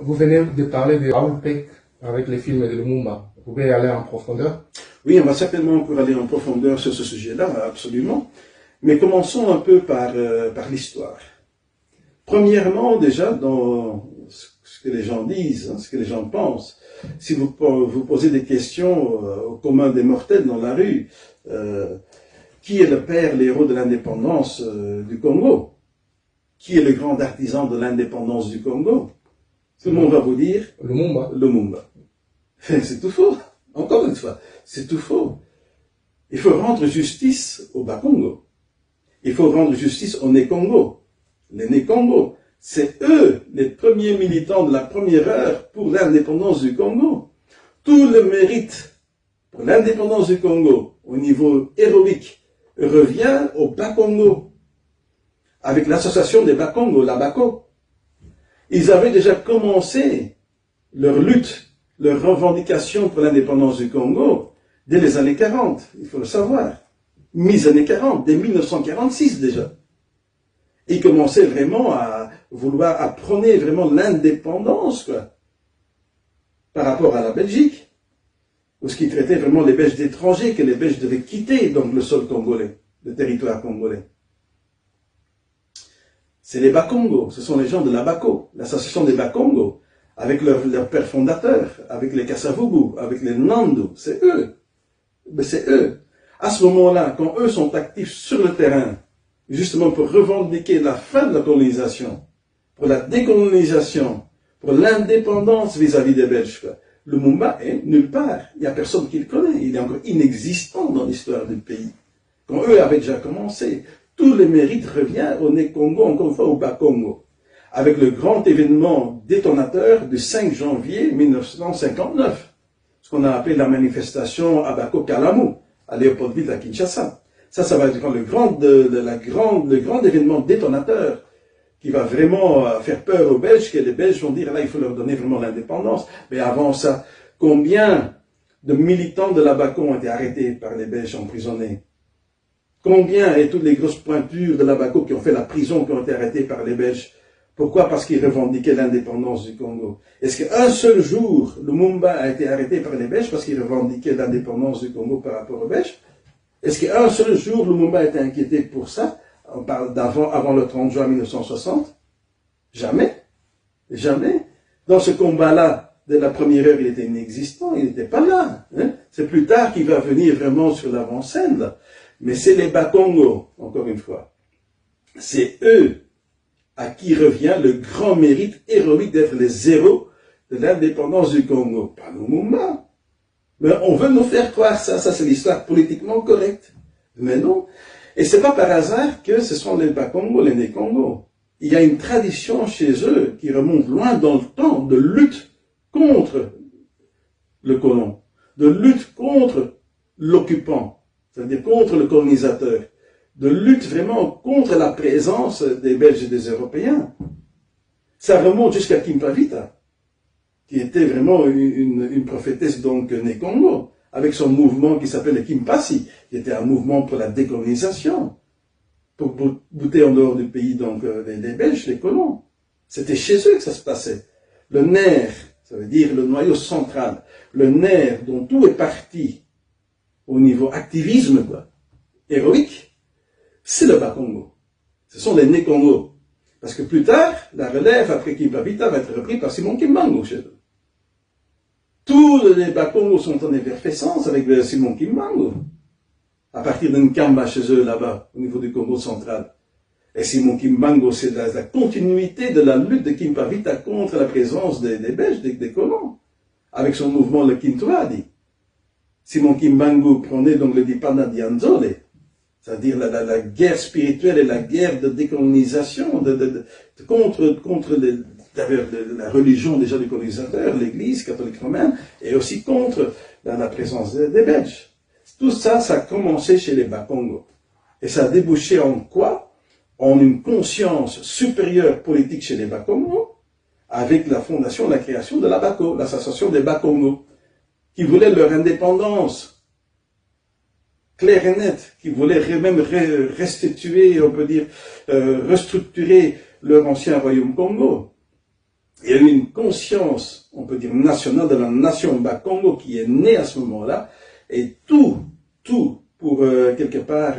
Vous venez de parler de Raoul Peck avec les films de Lumumba. Vous pouvez aller en profondeur? Oui, on va certainement pouvoir aller en profondeur sur ce sujet-là, absolument. Mais commençons un peu par l'histoire. Premièrement, déjà, dans ce que les gens disent, ce que les gens pensent, si vous posez des questions au commun des mortels dans la rue, qui est le père, l'héros de l'indépendance du Congo? Qui est le grand artisan de l'indépendance du Congo? Tout le monde va vous dire Lumumba. Lumumba. C'est tout faux. Encore une fois, c'est tout faux. Il faut rendre justice au Bas-Congo. Il faut rendre justice aux Né-Congo. Les Né-Congo, c'est eux les premiers militants de la première heure pour l'indépendance du Congo. Tout le mérite pour l'indépendance du Congo au niveau héroïque revient au Bas-Congo, avec l'association des Bas-Congo, la BACO. Ils avaient déjà commencé leur lutte, leur revendication pour l'indépendance du Congo dès les années 40, il faut le savoir. Mi-années 40, dès 1946 déjà. Ils commençaient vraiment à vouloir, à prôner vraiment l'indépendance, quoi, par rapport à la Belgique, où ce qui traitait vraiment les Belges d'étrangers, que les Belges devaient quitter donc le sol congolais, le territoire congolais. C'est les Bas-Congo, ce sont les gens de la BACO, l'association des Bas-Congo, avec leur père fondateur, avec les Kassavubu, avec les Nandu, c'est eux. Mais c'est eux. À ce moment-là, quand eux sont actifs sur le terrain, justement pour revendiquer la fin de la colonisation, pour la décolonisation, pour l'indépendance vis-à-vis des Belges, le Lumumba est nulle part. Il n'y a personne qui le connaît. Il est encore inexistant dans l'histoire du pays. Quand eux avaient déjà commencé, tout le mérite revient au Né-Congo, encore une fois au Bas-Congo, avec le grand événement détonateur du 5 janvier 1959, ce qu'on a appelé la manifestation à Bako-Kalamu, à Léopoldville, à Kinshasa. Ça va être le grand événement détonateur qui va vraiment faire peur aux Belges, que les Belges vont dire, là, il faut leur donner vraiment l'indépendance. Mais avant ça, combien de militants de la BACO ont été arrêtés par les Belges emprisonnés? Combien et toutes les grosses pointures de la BACO qui ont fait la prison, qui ont été arrêtés par les Belges? Pourquoi? Parce qu'ils revendiquaient l'indépendance du Congo. Est-ce qu'un seul jour, Lumumba a été arrêté par les Belges parce qu'il revendiquait l'indépendance du Congo par rapport aux Belges? Est-ce qu'un seul jour, Lumumba a été inquiété pour ça? On parle avant le 30 juin 1960? Jamais. Jamais. Dans ce combat-là, de la première heure, il était inexistant, il n'était pas là. Hein? C'est plus tard qu'il va venir vraiment sur l'avant-scène, là. Mais c'est les Bas-Congo, encore une fois. C'est eux à qui revient le grand mérite héroïque d'être les héros de l'indépendance du Congo. Pas Lumumba. Mais on veut nous faire croire ça. Ça, c'est l'histoire politiquement correcte. Mais non. Et c'est pas par hasard que ce sont les Bas-Congo, les Né-Congo. Il y a une tradition chez eux qui remonte loin dans le temps de lutte contre le colon, de lutte contre l'occupant, c'est-à-dire contre le colonisateur, de lutte vraiment contre la présence des Belges et des Européens. Ça remonte jusqu'à Kimpavita, qui était vraiment une prophétesse donc Né-Congo, avec son mouvement qui s'appelle le Kimpasi, qui était un mouvement pour la décolonisation, pour bouter en dehors du pays donc les Belges, les colons. C'était chez eux que ça se passait. Le nerf, ça veut dire le noyau central, le nerf dont tout est parti au niveau activisme, quoi, héroïque, c'est le Bas-Congo. Ce sont les Né-Congo. Parce que plus tard, la relève après Kimpavita va être reprise par Simon Kimbangu chez eux. Tous les Bas-Congo sont en effervescence avec Simon Kimbangu. À partir d'un Kamba chez eux là-bas, au niveau du Congo central. Et Simon Kimbangu, c'est la continuité de la lutte de Kimpavita contre la présence des Belges, des colons. Avec son mouvement le Kintwadi. Simon Kimbangu prenait donc le Dipana Dianzole, c'est-à-dire la guerre spirituelle et la guerre de décolonisation contre la religion déjà du colonisateur, l'Église catholique romaine, et aussi contre la présence des Belges. Tout ça, ça a commencé chez les Bas-Congo. Et ça a débouché en quoi? En une conscience supérieure politique chez les Bas-Congo, avec la fondation, la création de la BACO, l'association des Bas-Congo, qui voulaient leur indépendance claire et nette, qui voulaient même restituer, on peut dire, restructurer leur ancien royaume Congo. Il y a eu une conscience, on peut dire, nationale de la nation Bakongo qui est née à ce moment-là, et tout pour quelque part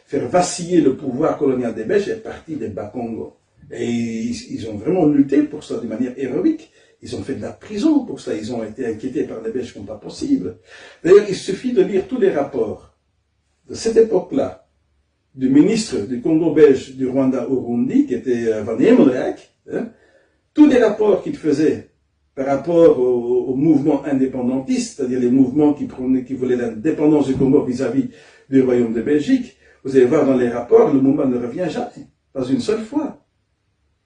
faire vaciller le pouvoir colonial des Belges est parti des Bakongo. Et ils ont vraiment lutté pour ça de manière héroïque. Ils ont fait de la prison pour ça. Ils ont été inquiétés par les Belges comme pas possible. D'ailleurs, il suffit de lire tous les rapports de cette époque-là, du ministre du Congo belge du Rwanda au Burundi, qui était Van Hemelrijk, hein, tous les rapports qu'il faisait par rapport au mouvement indépendantiste, c'est-à-dire les mouvements qui voulaient l'indépendance du Congo vis-à-vis du Royaume de Belgique, vous allez voir dans les rapports, le mouvement ne revient jamais, pas une seule fois.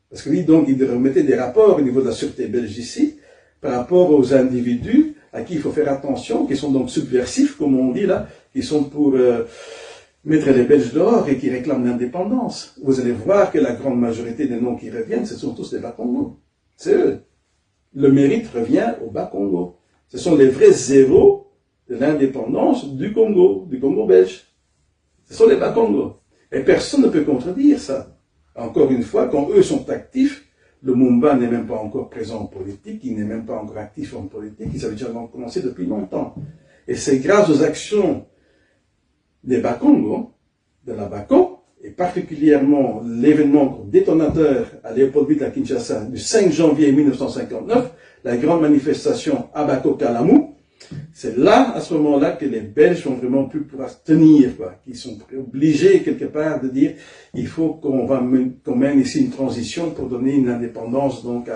Parce que lui, donc, il remettait des rapports au niveau de la sûreté belge ici, par rapport aux individus à qui il faut faire attention, qui sont donc subversifs, comme on dit là, qui sont pour mettre les Belges dehors et qui réclament l'indépendance. Vous allez voir que la grande majorité des noms qui reviennent, ce sont tous des Bakongo. C'est eux. Le mérite revient au Bas-Congo. Ce sont les vrais zéros de l'indépendance du Congo belge. Ce sont les Bas-Congo. Et personne ne peut contredire ça. Encore une fois, quand eux sont actifs, le Mumba n'est même pas encore présent en politique, il n'est même pas encore actif en politique, ils avaient déjà commencé depuis longtemps. Et c'est grâce aux actions des Bakongo, de la Bako, et particulièrement l'événement détonateur à Léopoldville à Kinshasa du 5 janvier 1959, la grande manifestation à Bako-Kalamou, c'est là, à ce moment-là, que les Belges ont vraiment pu pouvoir tenir, quoi. Qu'ils sont obligés, quelque part, de dire, il faut qu'on mène ici une transition pour donner une indépendance, donc,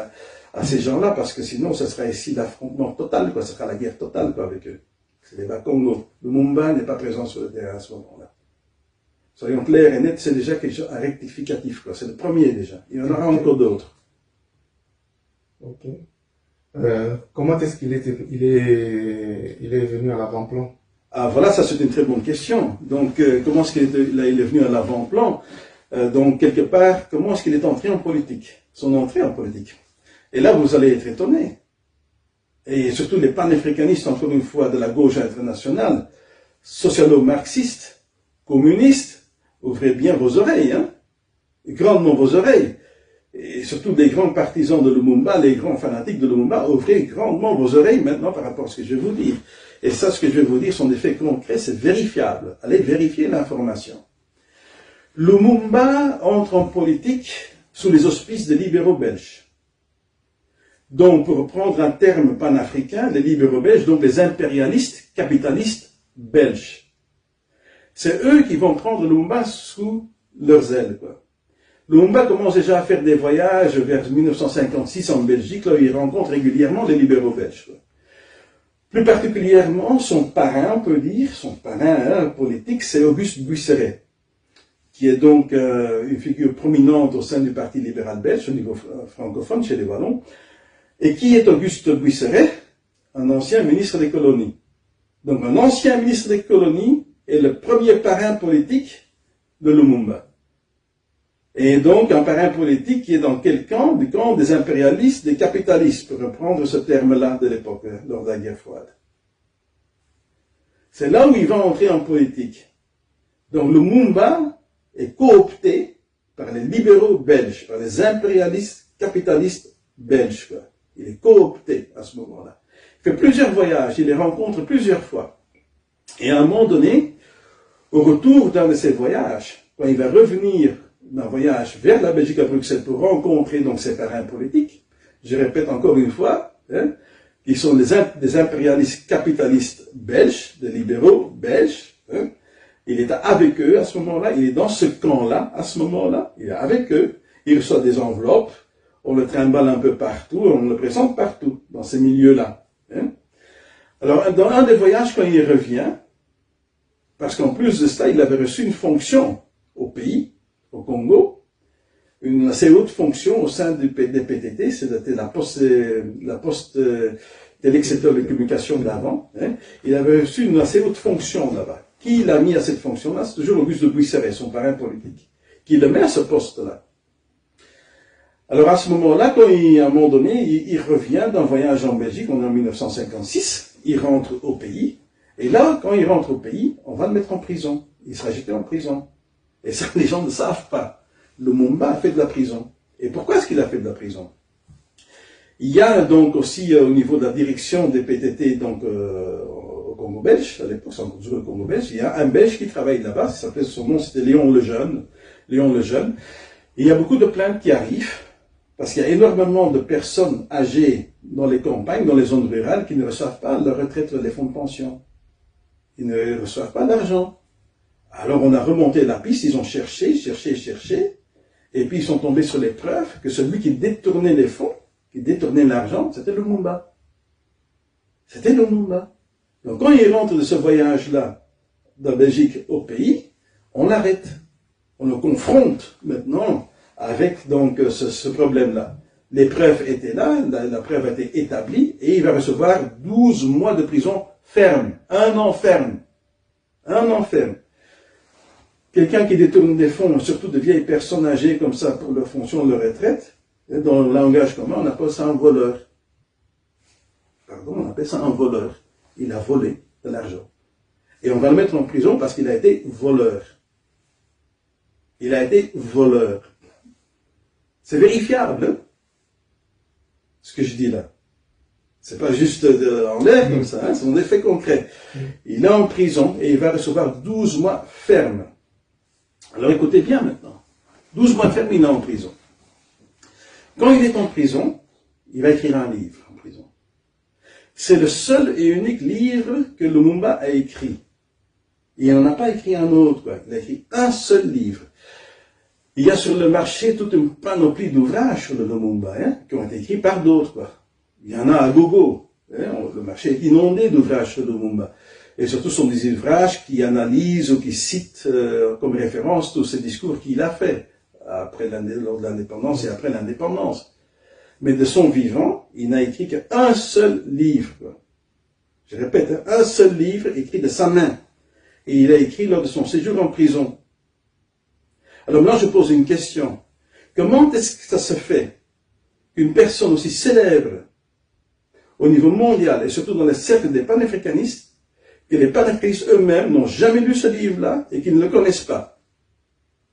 à ces gens-là, parce que sinon, ce sera ici l'affrontement total, quoi. Ce sera la guerre totale, quoi, avec eux. C'est les Bakongo. Le Mumba n'est pas présent sur le terrain à ce moment-là. Soyons clairs et nets, c'est déjà quelque chose, un rectificatif, quoi. C'est le premier, déjà. Il y en aura encore d'autres. Ok. Comment est-ce qu'il est venu à l'avant-plan? Ah, voilà, ça c'est une très bonne question. Donc, comment est-ce qu'il est venu à l'avant-plan? Donc, quelque part, comment est-ce qu'il est entré en politique? Son entrée en politique. Et là, vous allez être étonnés. Et surtout les panafricanistes, encore une fois, de la gauche internationale, socialo-marxistes, communistes, ouvrez bien vos oreilles, hein, grandement vos oreilles. Et surtout les grands partisans de Lumumba, les grands fanatiques de Lumumba, ouvrez grandement vos oreilles maintenant par rapport à ce que je vais vous dire. Et ça, ce que je vais vous dire sont des faits concrets, c'est vérifiable. Allez vérifier l'information. Lumumba entre en politique sous les auspices des libéraux belges. Donc, pour reprendre un terme panafricain, les libéraux belges, donc les impérialistes, capitalistes belges. C'est eux qui vont prendre Lumumba sous leurs ailes, quoi. Lumumba commence déjà à faire des voyages vers 1956 en Belgique, là où il rencontre régulièrement les libéraux belges. Plus particulièrement, son parrain, on peut dire, son parrain politique, c'est Auguste Buisseret, qui est donc une figure prominente au sein du Parti libéral belge, au niveau francophone, chez les Wallons. Et qui est Auguste Buisseret? Un ancien ministre des colonies. Donc un ancien ministre des colonies est le premier parrain politique de Lumumba. Et donc, un parrain politique qui est dans quel camp? Du camp des impérialistes, des capitalistes, pour reprendre ce terme-là de l'époque, lors de la guerre froide. C'est là où il va entrer en politique. Donc, Lumumba est coopté par les libéraux belges, par les impérialistes, capitalistes belges, quoi. Il est coopté à ce moment-là. Il fait plusieurs voyages, il les rencontre plusieurs fois. Et à un moment donné, au retour d'un de ces voyages, quand il va revenir d'un voyage vers la Belgique à Bruxelles pour rencontrer donc ses parrains politiques, je répète encore une fois, hein, qui sont des impérialistes capitalistes belges, des libéraux belges, hein, il est avec eux à ce moment-là, il est dans ce camp-là à ce moment-là, il est avec eux, il reçoit des enveloppes, on le trimballe un peu partout, on le présente partout, dans ces milieux-là. Hein. Alors, dans un des voyages, quand il revient, parce qu'en plus de cela, il avait reçu une fonction au pays, au Congo, une assez haute fonction au sein des PTT, c'était la poste téléexcepteur de communication d'avant. Hein. Il avait reçu une assez haute fonction là-bas. Qui l'a mis à cette fonction-là? C'est toujours Auguste de Buisseret, son parrain politique, qui le met à ce poste-là. Alors à ce moment-là, quand à un moment donné, il revient d'un voyage en Belgique, on est en 1956, il rentre au pays, et là, quand il rentre au pays, on va le mettre en prison. Il sera jeté en prison. Et ça, les gens ne savent pas. Lumumba a fait de la prison. Et pourquoi est-ce qu'il a fait de la prison? Il y a donc aussi au niveau de la direction des PTT donc, au Congo belge, à l'époque, c'est encore toujours le Congo belge, il y a un Belge qui travaille là-bas, son nom c'était Léon Lejeune. Léon Lejeune. Et il y a beaucoup de plaintes qui arrivent, parce qu'il y a énormément de personnes âgées dans les campagnes, dans les zones rurales, qui ne reçoivent pas leur retraite des fonds de pension. Ils ne reçoivent pas d'argent. Alors on a remonté la piste, ils ont cherché, et puis ils sont tombés sur les preuves que celui qui détournait les fonds, qui détournait l'argent, c'était Lumumba. C'était Lumumba. Donc quand il rentre de ce voyage-là, de Belgique au pays, on l'arrête. On le confronte maintenant avec donc ce problème-là. Les preuves étaient là, la preuve a été établie, et il va recevoir 12 mois de prison ferme. 1 an ferme. 1 an ferme. Quelqu'un qui détourne des fonds, surtout de vieilles personnes âgées comme ça pour leur fonction de retraite, dans le langage commun, on appelle ça un voleur. Pardon, on appelle ça un voleur. Il a volé de l'argent. Et on va le mettre en prison parce qu'il a été voleur. Il a été voleur. C'est vérifiable, hein, ce que je dis là. C'est pas juste en l'air comme ça, hein, c'est des faits concrets. Il est en prison et il va recevoir 12 mois ferme. Alors écoutez bien maintenant. 12 mois ferme, il est en prison. Quand il est en prison, il va écrire un livre en prison. C'est le seul et unique livre que Lumumba a écrit. Et il n'en a pas écrit un autre, quoi. Il a écrit un seul livre. Il y a sur le marché toute une panoplie d'ouvrages sur le Lumumba, hein, qui ont été écrits par d'autres, quoi. Il y en a à gogo. Hein, le marché est inondé d'ouvrages sur le Lumumba. Et surtout, ce sont des ouvrages qui analysent ou qui citent comme référence tous ces discours qu'il a fait lors de l'indépendance et après l'indépendance. Mais de son vivant, il n'a écrit qu'un seul livre, quoi. Je répète, un seul livre écrit de sa main. Et il a écrit lors de son séjour en prison. Alors maintenant, je pose une question. Comment est-ce que ça se fait qu'une personne aussi célèbre au niveau mondial, et surtout dans les cercles des panafricanistes, que les panafricanistes eux-mêmes n'ont jamais lu ce livre-là et qu'ils ne le connaissent pas?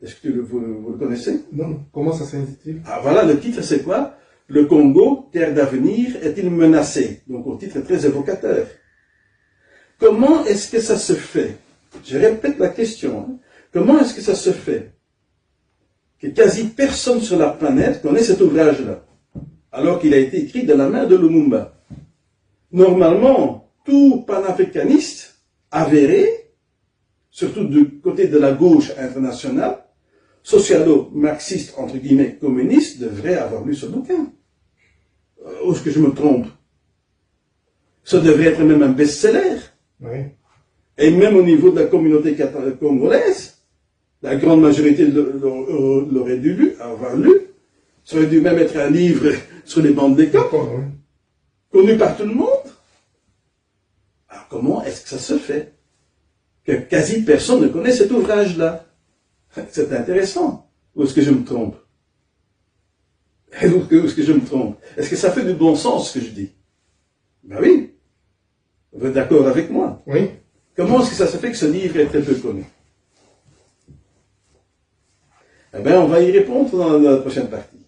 Est-ce que vous le connaissez? Non. Comment ça s'intitule? Ah voilà, le titre c'est quoi? Le Congo, terre d'avenir, est-il menacé? Donc au titre très évocateur. Comment est-ce que ça se fait? Je répète la question. Hein. Comment est-ce que ça se fait que quasi personne sur la planète connaît cet ouvrage-là, alors qu'il a été écrit de la main de Lumumba? Normalement, tout panafricaniste avéré, surtout du côté de la gauche internationale, socialo-marxiste, entre guillemets, communiste, devrait avoir lu ce bouquin. Ou est-ce que je me trompe? Ça devrait être même un best-seller. Oui. Et même au niveau de la communauté congolaise, la grande majorité l'aurait dû avoir lu. Ça aurait dû même être un livre sur les bandes des camps, Oui. connu par tout le monde. Alors comment est-ce que ça se fait que quasi personne ne connaît cet ouvrage-là? C'est intéressant. Ou est-ce que je me trompe? Ou est-ce que je me trompe? Est-ce que ça fait du bon sens ce que je dis? Ben oui. Vous êtes d'accord avec moi? Oui. Comment est-ce que ça se fait que ce livre est très peu connu? Eh bien, on va y répondre dans la prochaine partie.